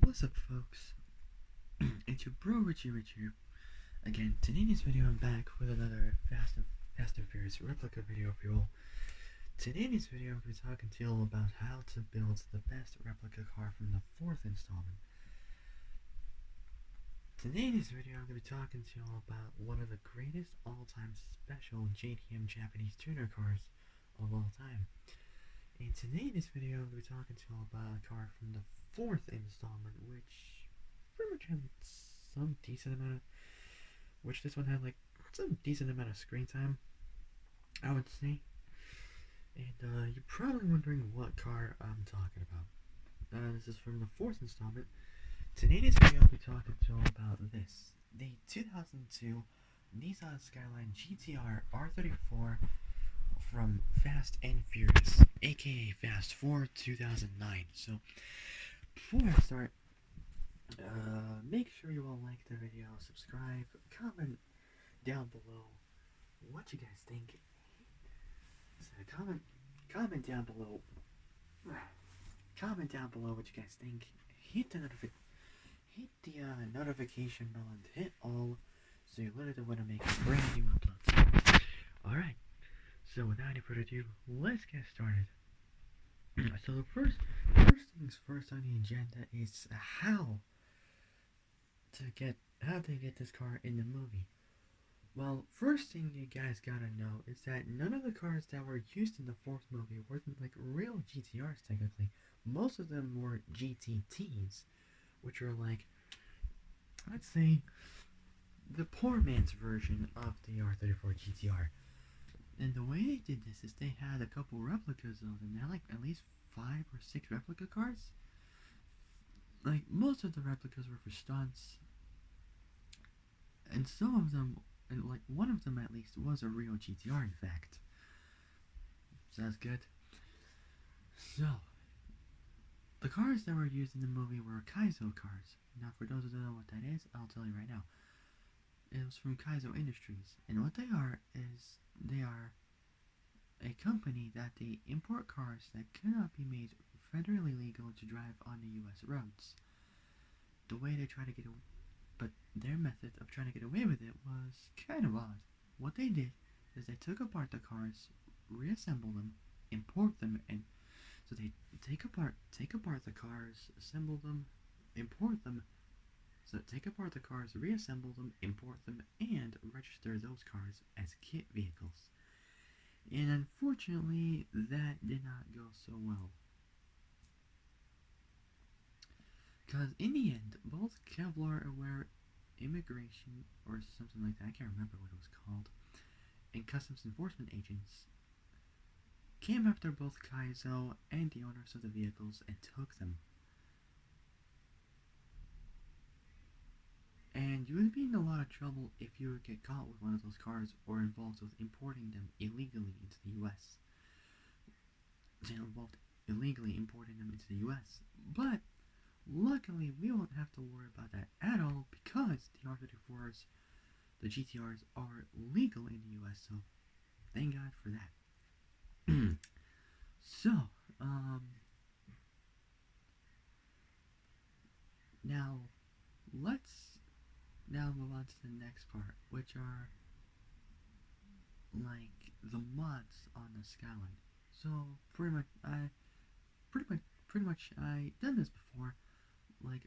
What's up, folks? It's your bro Richie Rich here. Again, today's video I'm back with another Fast and Furious replica video for you all. Today's video I'm going to be talking to you all about how to build the best replica car from the fourth installment. Today's video I'm going to be talking to you all about one of the greatest all-time special JDM Japanese tuner cars of all time. In today's video I'm going to be talking to you all about a car from the fourth installment, which pretty much had some decent amount of, which this one had like some decent amount of screen time, I would say. And you're probably wondering what car I'm talking about. This is from the fourth installment. Today's video I'll be talking to you all about this, the 2002 Nissan Skyline GTR R34 from Fast and Furious, aka Fast 4 2009. So before I start, make sure you all like the video, subscribe, comment down below what you guys think. So comment down below. Comment down below what you guys think. Hit the notification bell and hit all, so you're alerted when I make brand new uploads. All right. So without any further ado, let's get started. So the first things first on the agenda is how to get this car in the movie. Well, first thing you guys gotta know is that none of the cars that were used in the fourth movie were like real GTRs technically. Most of them were GTTs, which are like, let's say, the poor man's version of the R34 GTR. And the way they did this is they had a couple replicas of them. They had like at least 5 or 6 replica cars. Like, most of the replicas were for stunts, and some of them, like one of them at least, was a real GTR in fact. So that's good. So, the cars that were used in the movie were Kaizo cars. Now, for those who don't know what that is, I'll tell you right now. It was from Kaizo Industries, and what they are is they are a company that they import cars that cannot be made federally legal to drive on the U.S. roads. The way they try to get away, but their method of trying to get away with it was kind of odd. What they did is they took apart the cars, reassemble them, import them, and so they take apart the cars, assemble them, import them. So take apart the cars, reassemble them, import them, and register those cars as kit vehicles. And unfortunately, that did not go so well. Because in the end, both Kevlar-aware immigration, or something like that, I can't remember what it was called, and customs enforcement agents came after both Kaizo and the owners of the vehicles and took them. And you would be in a lot of trouble if you would get caught with one of those cars or involved with importing them illegally into the U.S. They involved illegally importing them into the U.S. But luckily, we won't have to worry about that at all because the R34s, the GTRs, are legal in the U.S. So thank God for that. So, now let's move on to the next part, which are like the mods on the Skyline. So pretty much I done this before, like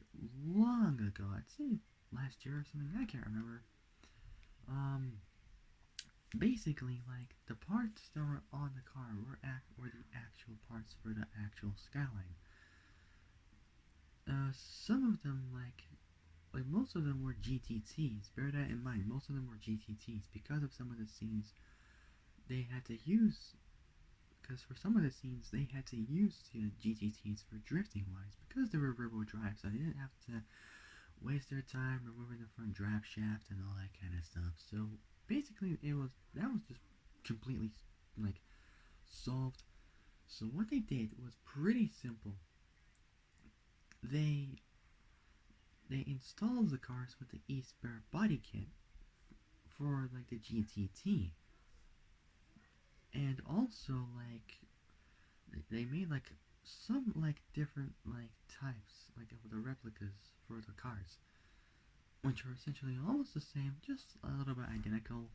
long ago. I'd say last year or something. I can't remember. Basically, like the parts that were on the car were the actual parts for the actual Skyline. Some of them like most of them were GTTs. Bear that in mind. Most of them were GTTs because of some of the scenes they had to use. Because for some of the scenes they had to use the GTTs for drifting wise because they were rear-wheel drive, so they didn't have to waste their time removing the front drive shaft and all that kind of stuff. So basically, that was just completely like solved. So what they did was pretty simple. They installed the cars with the E-Spare body kit for like the GTT, and also like they made like some like different like types like of the replicas for the cars, which are essentially almost the same, just a little bit identical.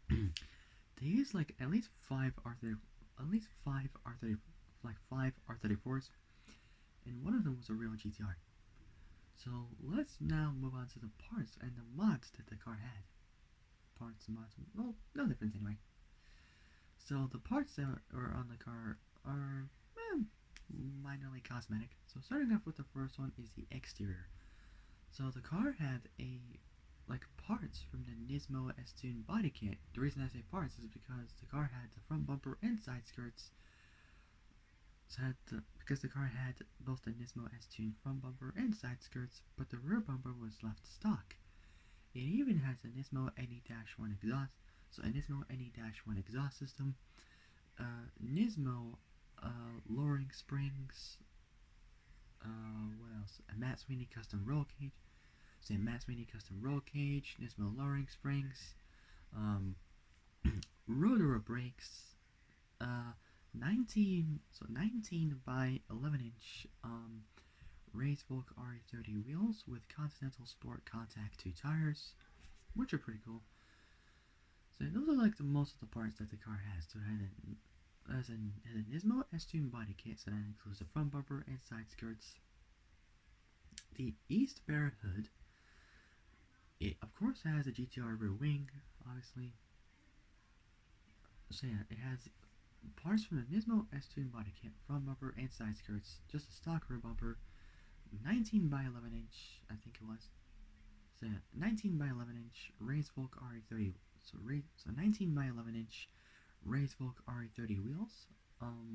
They use like at least five R34s, and one of them was a real GTR. So let's now move on to the parts and the mods that the car had. Parts, mods, well, no difference anyway. So the parts that are on the car are minorly cosmetic. So starting off with the first one is the exterior. So the car had parts from the Nismo S-Tune body kit. The reason I say parts is because the car had the front bumper and side skirts. Because the car had both the Nismo S-Tune front bumper and side skirts, but the rear bumper was left stock. It even has a Nismo NE-1 exhaust, so a Nismo NE-1 exhaust system, Nismo lowering springs, what else? A Matt Sweeney custom roll cage. Say Matt Sweeney custom roll cage, Nismo lowering springs, rotor brakes, 19 by 11 inch raised Volk RE30 wheels with Continental Sport Contact 2 tires, which are pretty cool. So those are like most of the parts that the car has. So it has a Nismo S-Tune body kit, so that includes the front bumper and side skirts. The East Bear hood, it of course has a GTR rear wing, obviously. So yeah, it has parts from the Nismo S-Tune body kit, front bumper and side skirts, just a stock rear bumper, 19 by 11 inch, I think it was. So yeah, 19 by 11 inch raised Volk RE30. So 19 by 11 inch raised Volk RE30 wheels,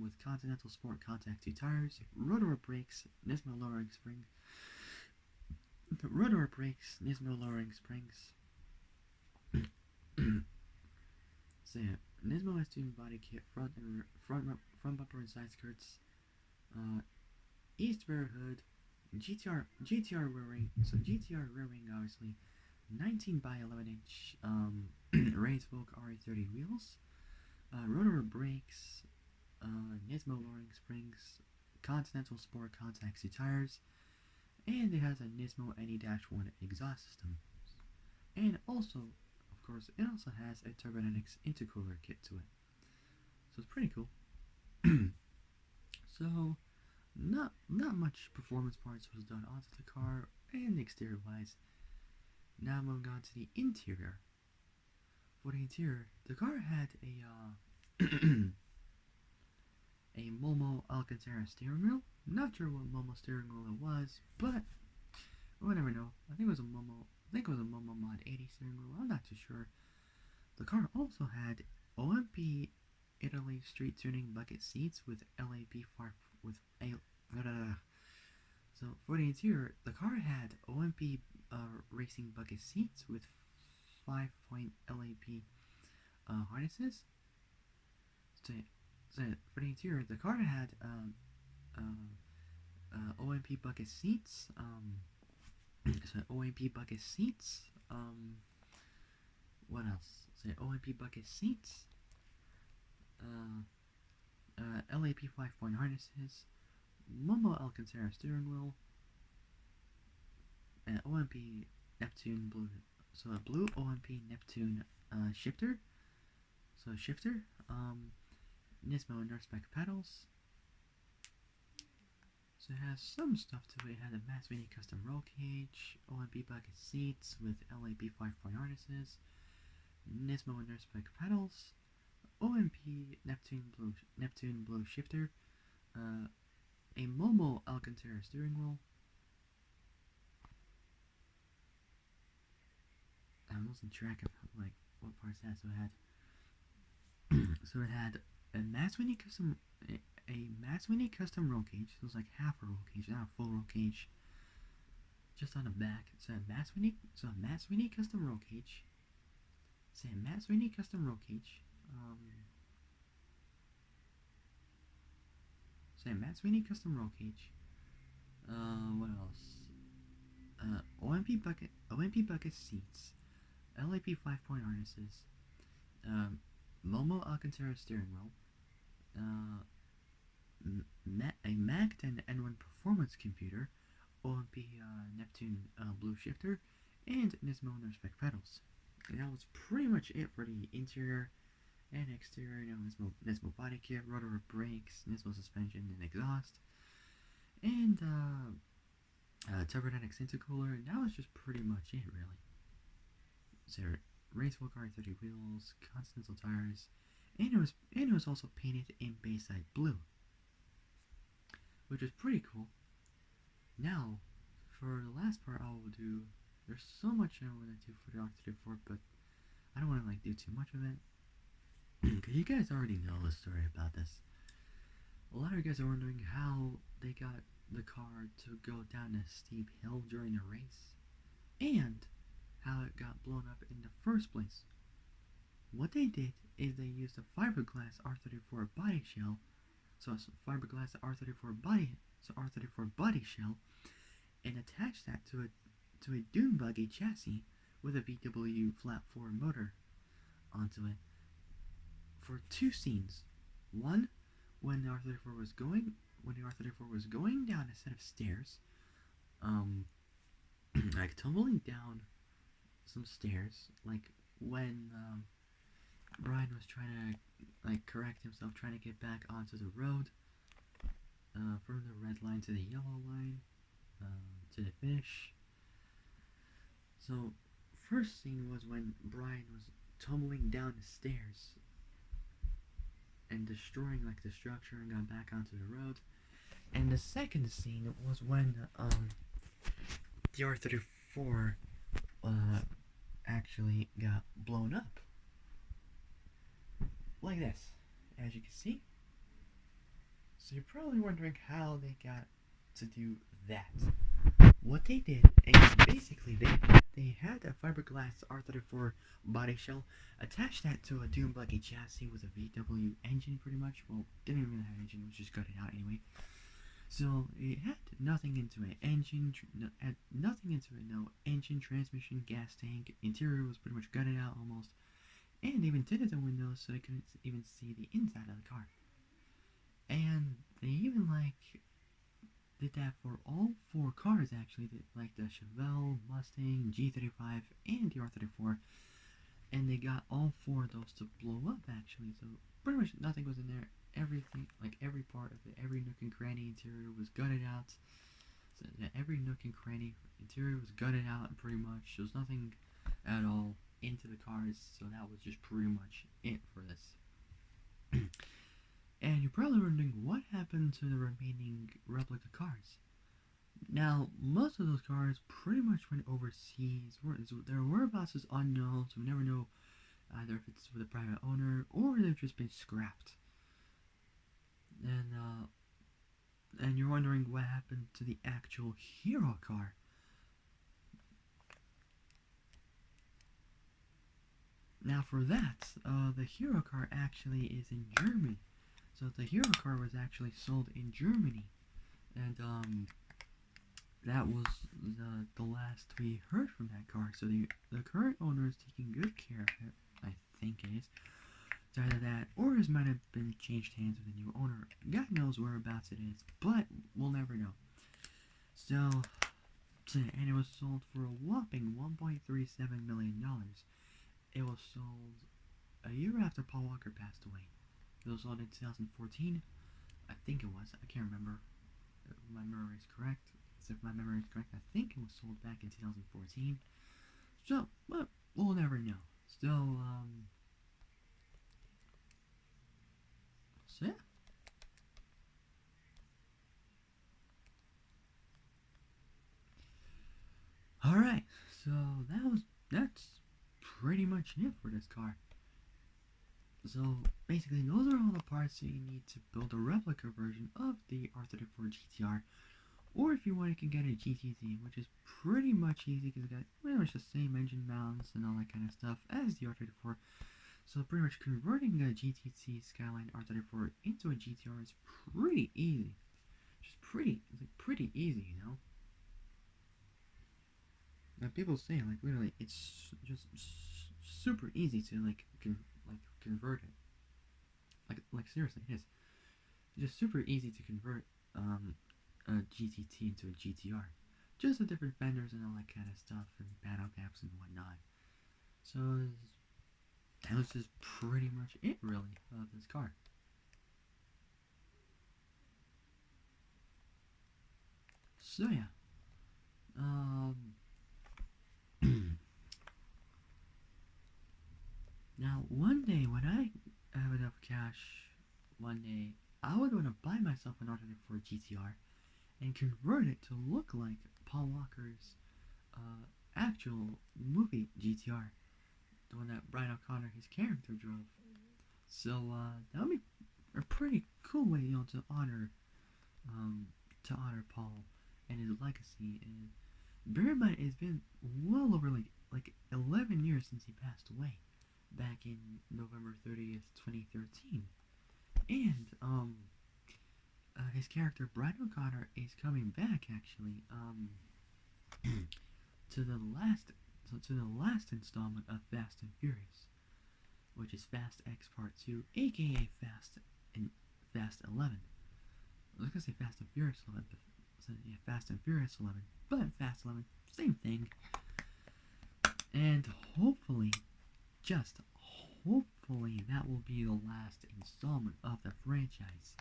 with Continental Sport Contact 2 tires, rotor brakes, Nismo lowering spring. The rotor brakes, Nismo lowering springs. So yeah, Nismo S-Tune body kit, front bumper and side skirts, East rear hood, GTR rear wing. So GTR rear wing, obviously, 19 by 11 inch raised Volk RE30 wheels, rotor brakes, Nismo lowering springs, Continental Sport Contact 2 tires, and it has a Nismo NE-1 exhaust system. And also, of course, it also has a Turbodynamics intercooler kit to it. So it's pretty cool. So, not much performance parts was done onto the car and exterior wise. Now moving on to the interior. For the interior, the car had a Momo Alcantara steering wheel. Not sure what Momo steering wheel it was, but we'll never know. I think it was a Momo Mod 80 steering wheel. I'm not too sure. The car also had OMP Italy street tuning bucket seats with LAB So for the interior, the car had OMP racing bucket seats with 5-point LAB harnesses. So for the interior, the car had OMP bucket seats. OMP bucket seats. What else? So OMP bucket seats. LAP 5-point harnesses. Momo Alcantara steering wheel. And OMP Neptune blue. So a blue OMP Neptune shifter. So shifter. Nismo Nurspec pedals. So it has some stuff to it. It had a Matt Sweeney custom roll cage, OMP bucket seats with LAB 5-point harnesses, Nismo Nurspec pedals, OMP Neptune blue shifter, a Momo Alcantara steering wheel. I'm losing track of what parts it had. So it had a Matt Sweeney custom roll cage. So it was like half a roll cage, not a full roll cage. Just on the back. So a Matt Sweeney custom roll cage. So a Matt Sweeney custom roll cage. What else? OMP bucket seats. LAP 5-point harnesses. Momo Alcantara steering wheel. A Mac 10 N1 Pilot's computer, OMP Neptune Blue shifter, and Nismo Spec pedals. And that was pretty much it for the interior and exterior. Nismo body kit, rotor brakes, Nismo suspension and exhaust, and turbodynamics intercooler, and that was just pretty much it, really. So racewheel car, 30 wheels, Continental tires, and it was also painted in Bayside blue, which is pretty cool. Now, for the last part, I will do. There's so much I want to do for the R34, but I don't want to do too much of it, because you guys already know the story about this. A lot of you guys are wondering how they got the car to go down a steep hill during a race, and how it got blown up in the first place. What they did is they used a fiberglass R34 body shell, so a fiberglass R34 body shell, and attached that to a dune buggy chassis with a VW flat 4 motor onto it for two scenes. One, when the R34 was going down a set of stairs, like tumbling down some stairs, like when Brian was trying to correct himself, trying to get back onto the road, from the red line to the yellow line, to the finish. So, first scene was when Brian was tumbling down the stairs and destroying the structure and got back onto the road. And the second scene was when the R34 actually got blown up. Like this, as you can see. So you're probably wondering how they got to do that. What they did is basically they had a fiberglass R34 body shell, attached that to a dune buggy chassis with a VW engine, pretty much. Well, didn't even have an engine, which just got it out anyway. So it had nothing into it. No engine, transmission, gas tank. Interior was pretty much gutted out almost, and they even tinted the windows so they couldn't even see the inside of the car. And they even did that for all four cars, actually, like the Chevelle, Mustang, G35, and the R34. And they got all four of those to blow up, actually. So pretty much nothing was in there. Everything, every part of it, every nook and cranny interior was gutted out. So every nook and cranny interior was gutted out, pretty much. There was nothing at all into the cars, so that was just pretty much it for this. And you're probably wondering what happened to the remaining replica cars. Now, most of those cars pretty much went overseas. Their whereabouts is unknown, so we never know either if it's with a private owner or they've just been scrapped. And you're wondering what happened to the actual hero car. Now for that, the hero car actually is in Germany. So the hero car was actually sold in Germany, and that was the last we heard from that car. So the current owner is taking good care of it. I think it is. It's either that, or it might have been changed hands with a new owner. God knows whereabouts it is, but we'll never know. So, and it was sold for a whopping $1.37 million. It was sold a year after Paul Walker passed away. It was sold in 2014. I think it was. I can't remember if my memory is correct. So if my memory is correct, I think it was sold back in 2014. So, but we'll never know. So yeah. Alright, so that's pretty much it for this car. So basically those are all the parts that you need to build a replica version of the R34 GTR. Or if you want, you can get a GTZ, which is pretty much easy because it's got pretty much the same engine mounts and all that kind of stuff as the R34. So pretty much converting a GTC Skyline R34 into a GTR is pretty easy. Just pretty easy, you know? Now people say, literally, it's just super easy to, convert it. Like seriously, it is. It's just super easy to convert, a GTT into a GTR. Just the different fenders and all that kind of stuff, and panel caps and whatnot. So that was just pretty much it, really, of this car. So yeah, now one day when I have enough cash, one day I would want to buy myself an R34 GTR and convert it to look like Paul Walker's actual movie GTR, the one that Brian O'Connor, his character, drove. So that would be a pretty cool way, to honor Paul and his legacy. And bear in mind, it's been well over like 11 years since he passed away, back in November 30th, 2013. And his character Brian O'Connor is coming back actually to the last installment of Fast and Furious, which is Fast X Part 2, aka Fast 11. I was gonna say Fast and Furious 11, but yeah, Fast and Furious 11, but Fast 11, same thing. And hopefully, just hopefully, that will be the last installment of the franchise.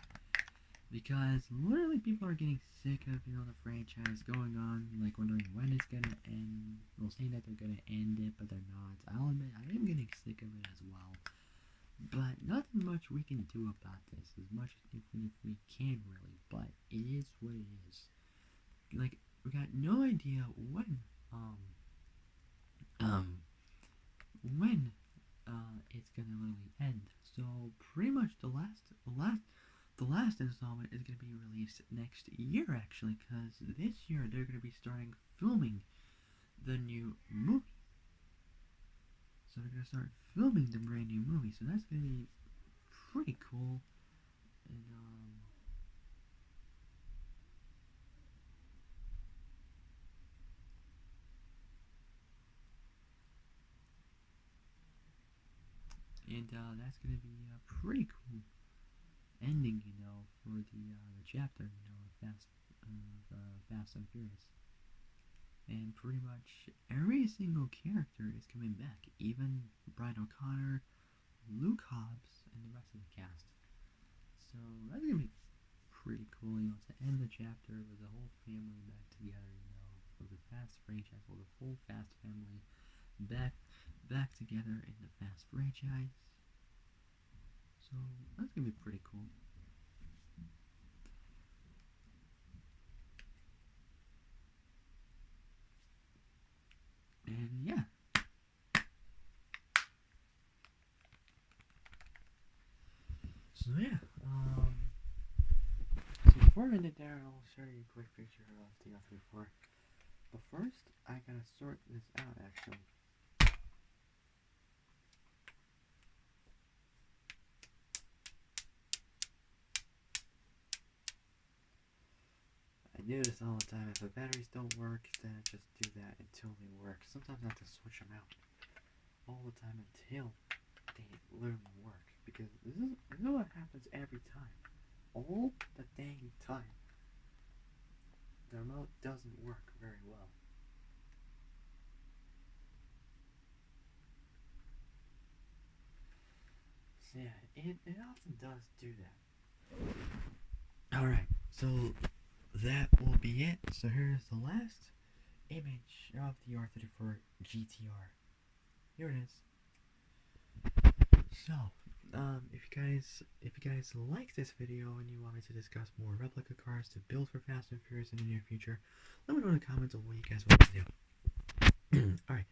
Because literally people are getting sick of, the franchise going on, like wondering when it's gonna end. Well, saying that they're gonna end it, but they're not. I'll admit, I am getting sick of it as well. But nothing much we can do about this, as much as if we can really, but it is what it is. Like, we got no idea when it's gonna literally end. So pretty much the last installment is gonna be released next year, actually, because this year they're gonna be starting filming the new movie. So they're gonna start filming the brand new movie. So that's gonna be pretty cool. And that's gonna be a pretty cool ending, for the chapter, of Fast and Furious. And pretty much every single character is coming back, even Brian O'Connor, Luke Hobbs, and the rest of the cast. So that's gonna be pretty cool, to end the chapter with the whole family back together, for the Fast franchise, or the full Fast family back together in the Fast franchise. So that's gonna be pretty cool. And yeah. So yeah, so before I end it there, I'll show you a quick picture of the R34. But first, I gotta sort this out, actually. I do this all the time. If the batteries don't work, then I just do that until they work. Sometimes I have to switch them out all the time until they literally work. Because this is what happens every time. All the dang time. The remote doesn't work very well. So yeah, it often does do that. Alright, so that will be it. So here's the last image of the R34 GTR. Here it is. So, if you guys like this video and you want me to discuss more replica cars to build for Fast and Furious in the near future, let me know in the comments of what you guys want me to do. Alright,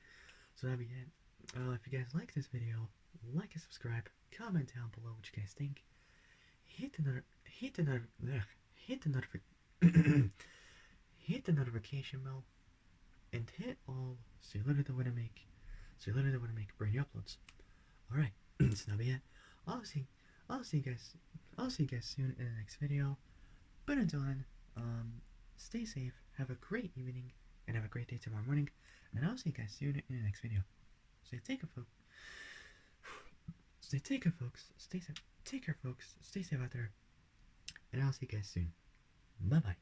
so that'll be it. If you guys like this video, like and subscribe, comment down below what you guys think. Hit the notification bell, and hit all so you literally know when I make brand new uploads. Alright, so that'll be it. I'll see you guys soon in the next video. But until then, stay safe, have a great evening, and have a great day tomorrow morning. And I'll see you guys soon in the next video. So take care, folks. Take care, folks. Stay safe. Take care, folks. Stay safe out there. And I'll see you guys soon. Bye bye.